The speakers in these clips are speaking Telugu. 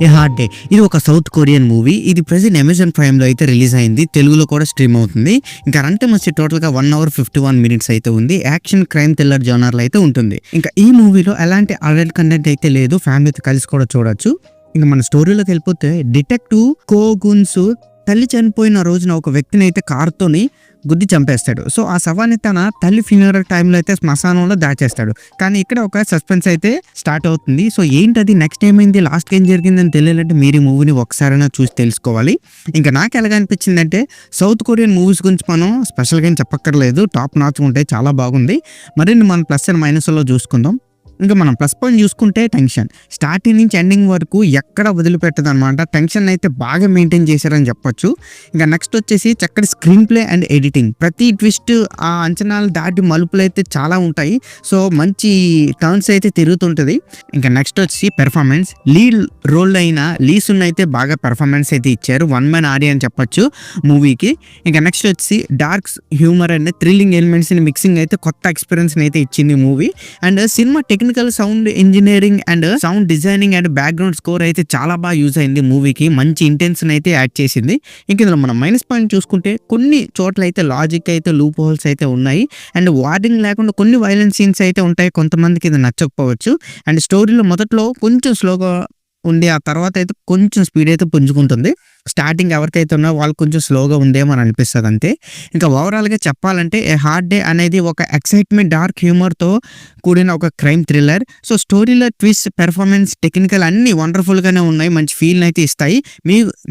ఏ హార్డ్ డే. ఇది ఒక సౌత్ కొరియన్ మూవీ. ఇది ప్రెజెంట్ అమెజాన్ ప్రైమ్లో అయితే రిలీజ్ అయింది. తెలుగులో కూడా స్ట్రీమ్ అవుతుంది. ఇంకా రన్ టైమ్ వచ్చి టోటల్గా 1 hour 51 minutes అయితే ఉంది. యాక్షన్ క్రైమ్ థ్రిల్లర్ జోనర్లో అయితే ఉంటుంది. ఇంకా ఈ మూవీలో ఎలాంటి అడల్ట్ కంటెంట్ అయితే లేదు. ఫ్యామిలీతో కలిసి కూడా చూడొచ్చు. ఇంకా మన స్టోరీలోకి వెళ్ళిపోతే డిటెక్టివ్ కో గున్సు తల్లి చనిపోయిన రోజున ఒక వ్యక్తిని అయితే కారుతోని గుద్ది చంపేస్తాడు. సో ఆ శవాన్ని తన తల్లి ఫ్యూనరల్ టైంలో అయితే శ్మశానంలో దాచేస్తాడు. కానీ ఇక్కడ ఒక సస్పెన్స్ అయితే స్టార్ట్ అవుతుంది. సో ఏంటది, నెక్స్ట్ ఏమైంది, లాస్ట్ ఏం జరిగిందని తెలియాలంటే మీరు ఈ మూవీని ఒకసారైనా చూసి తెలుసుకోవాలి. ఇంకా నాకు ఎలాగ అనిపించిందంటే సౌత్ కొరియన్ మూవీస్ గురించి మనం స్పెషల్గా ఏం చెప్పక్కర్లేదు. టాప్ నాచ్ ఉంటాయి, చాలా బాగుంది. మరిన్ని మనం ప్లస్ అండ్ మైనస్లో చూసుకుందాం. ఇంకా మనం ప్లస్ పాయింట్ చూసుకుంటే టెన్షన్ స్టార్టింగ్ నుంచి ఎండింగ్ వరకు ఎక్కడ వదిలిపెట్టదు అనమాట. టెన్షన్ అయితే బాగా మెయింటైన్ చేశారని చెప్పొచ్చు. ఇంకా నెక్స్ట్ వచ్చేసి చక్కటి స్క్రీన్ ప్లే అండ్ ఎడిటింగ్. ప్రతి ట్విస్ట్ ఆ అంచనాలు దాటి మలుపులు అయితే చాలా ఉంటాయి. సో మంచి టర్న్స్ అయితే తిరుగుతుంటుంది. ఇంకా నెక్స్ట్ వచ్చి పెర్ఫార్మెన్స్. లీడ్ రోల్ అయిన లీసున్ అయితే బాగా పెర్ఫార్మెన్స్ అయితే ఇచ్చారు. వన్ మ్యాన్ ఆడి అని చెప్పొచ్చు మూవీకి. ఇంకా నెక్స్ట్ వచ్చి డార్క్ హ్యూమర్ అండ్ థ్రిల్లింగ్ ఎలిమెంట్స్ని మిక్సింగ్ అయితే కొత్త ఎక్స్పీరియన్స్ని అయితే ఇచ్చింది movie. And cinema technical sound engineering and sound designing and background score అయితే చాలా బాగా యూజ్ అయింది మూవీకి. మంచి ఇంటెన్షన్ అయితే యాడ్ చేసింది. ఇంక ఇందులో మనం మైనస్ పాయింట్ చూసుకుంటే కొన్ని చోట్ల అయితే లాజిక్ అయితే లూప్ హోల్స్ అయితే ఉన్నాయి. అండ్ వార్నింగ్ లేకుండా కొన్ని వైలెంట్ సీన్స్ అయితే ఉంటాయి. కొంతమందికి ఇది నచ్చకపోవచ్చు. అండ్ స్టోరీలో మొదట్లో కొంచెం స్లోగా ఉండి ఆ తర్వాత అయితే కొంచెం స్పీడ్ అయితే పుంజుకుంటుంది. స్టార్టింగ్ ఎవరికైతే ఉన్నారో వాళ్ళు కొంచెం స్లోగా ఉందేమో అని అనిపిస్తుంది అంతే. ఇంకా ఓవరాల్గా చెప్పాలంటే ఏ హార్డ్ డే అనేది ఒక ఎక్సైట్మెంట్ డార్క్ హ్యూమర్తో కూడిన ఒక క్రైమ్ థ్రిల్లర్. సో స్టోరీలో ట్విస్ట్, పెర్ఫార్మెన్స్, టెక్నికల్ అన్నీ వండర్ఫుల్గానే ఉన్నాయి. మంచి ఫీల్ అయితే ఇస్తాయి.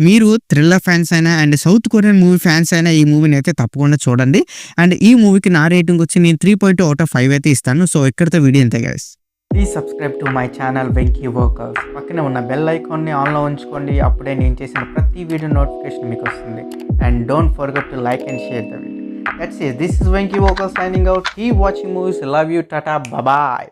మీరు థ్రిల్లర్ ఫ్యాన్స్ అయినా and south Korean movie fans అయినా ఈ మూవీని అయితే తప్పకుండా చూడండి. అండ్ ఈ మూవీకి నా రేటింగ్ వచ్చి నేను 3.2/5 అయితే ఇస్తాను. సో ఇక్కడితో వీడియో అంతే guys. Please subscribe to my channel Venky workers. పక్కనే ఉన్న బెల్ ఐకాన్ని ఆన్లో ఉంచుకోండి. అప్పుడే నేను చేసిన ప్రతి వీడియో నోటిఫికేషన్ మీకు వస్తుంది. And don't forget to like and share the video. That's it. This is Venky Workers signing out. Keep watching movies. Love you. Tata. Bye bye.